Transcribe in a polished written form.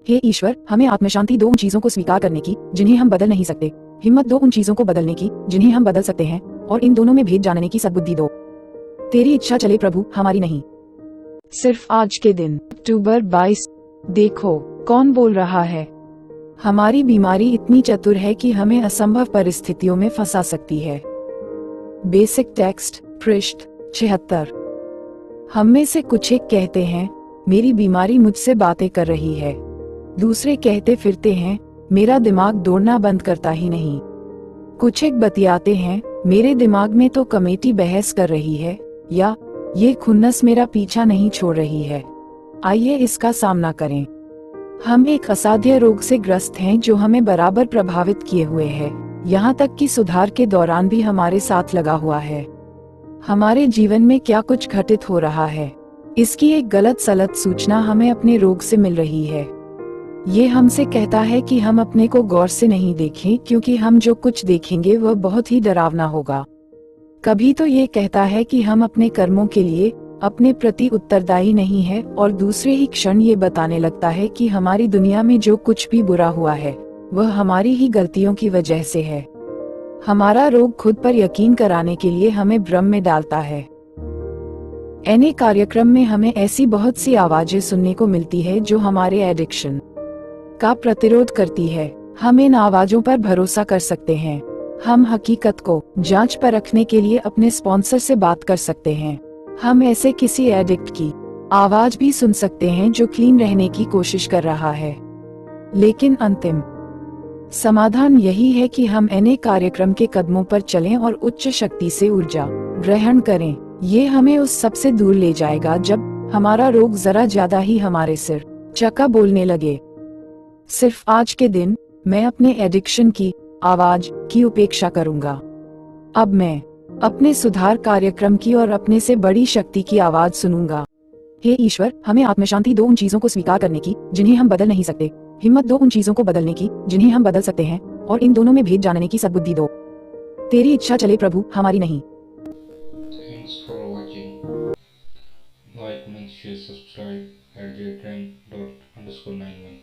हे ईश्वर, हमें आत्मशांति दो उन चीजों को स्वीकार करने की जिन्हें हम बदल नहीं सकते, हिम्मत दो उन चीजों को बदलने की जिन्हें हम बदल सकते हैं, और इन दोनों में भेद जानने की सद्बुद्धि दो। तेरी इच्छा चले प्रभु, हमारी नहीं। सिर्फ आज के दिन, अक्टूबर 22। देखो कौन बोल रहा है। हमारी बीमारी इतनी चतुर है कि हमें असंभव परिस्थितियों में फंसा सकती है। बेसिक टेक्स्ट, पृष्ठ 76। हम में से कुछ एक कहते हैं, मेरी बीमारी मुझसे बातें कर रही है। दूसरे कहते फिरते हैं, मेरा दिमाग दौड़ना बंद करता ही नहीं। कुछ एक बतियाते हैं, मेरे दिमाग में तो कमेटी बहस कर रही है, या ये खुन्नस मेरा पीछा नहीं छोड़ रही है। आइए इसका सामना करें। हम एक असाध्य रोग से ग्रस्त हैं जो हमें बराबर प्रभावित किए हुए है, यहाँ तक कि सुधार के दौरान भी हमारे साथ लगा हुआ है। हमारे जीवन में क्या कुछ घटित हो रहा है, इसकी एक गलत सलत सूचना हमें अपने रोग से मिल रही है। ये हमसे कहता है कि हम अपने को गौर से नहीं देखें, क्योंकि हम जो कुछ देखेंगे वह बहुत ही डरावना होगा। कभी तो ये कहता है कि हम अपने कर्मों के लिए अपने प्रति उत्तरदायी नहीं है, और दूसरे ही क्षण ये बताने लगता है कि हमारी दुनिया में जो कुछ भी बुरा हुआ है वह हमारी ही गलतियों की वजह से है। हमारा रोग खुद पर यकीन कराने के लिए हमें भ्रम में डालता है। एने कार्यक्रम में हमें ऐसी बहुत सी आवाजें सुनने को मिलती है जो हमारे एडिक्शन का प्रतिरोध करती है। हम इन आवाजों पर भरोसा कर सकते हैं। हम हकीकत को जांच पर रखने के लिए अपने स्पॉन्सर से बात कर सकते हैं। हम ऐसे किसी एडिक्ट की आवाज भी सुन सकते हैं जो क्लीन रहने की कोशिश कर रहा है। लेकिन अंतिम समाधान यही है कि हम एने कार्यक्रम के कदमों पर चलें और उच्च शक्ति से ऊर्जा ग्रहण करें। ये हमें उस सबसे दूर ले जाएगा जब हमारा रोग जरा ज्यादा ही हमारे सिर चका बोलने लगे। सिर्फ आज के दिन मैं अपने एडिक्शन की आवाज की उपेक्षा करूंगा। अब मैं अपने सुधार कार्यक्रम की और अपने से बड़ी शक्ति की आवाज सुनूंगा। हे ईश्वर, हमें आत्मशांति दो उन चीजों को स्वीकार करने की जिन्हें हम बदल नहीं सकते, हिम्मत दो उन चीजों को बदलने की जिन्हें हम बदल सकते हैं, और इन दोनों में भेद जानने की सद्बुद्धि दो। तेरी इच्छा चले प्रभु, हमारी नहीं। Thanks for watching. Like, comment, share, subscribe at @jtrend_91.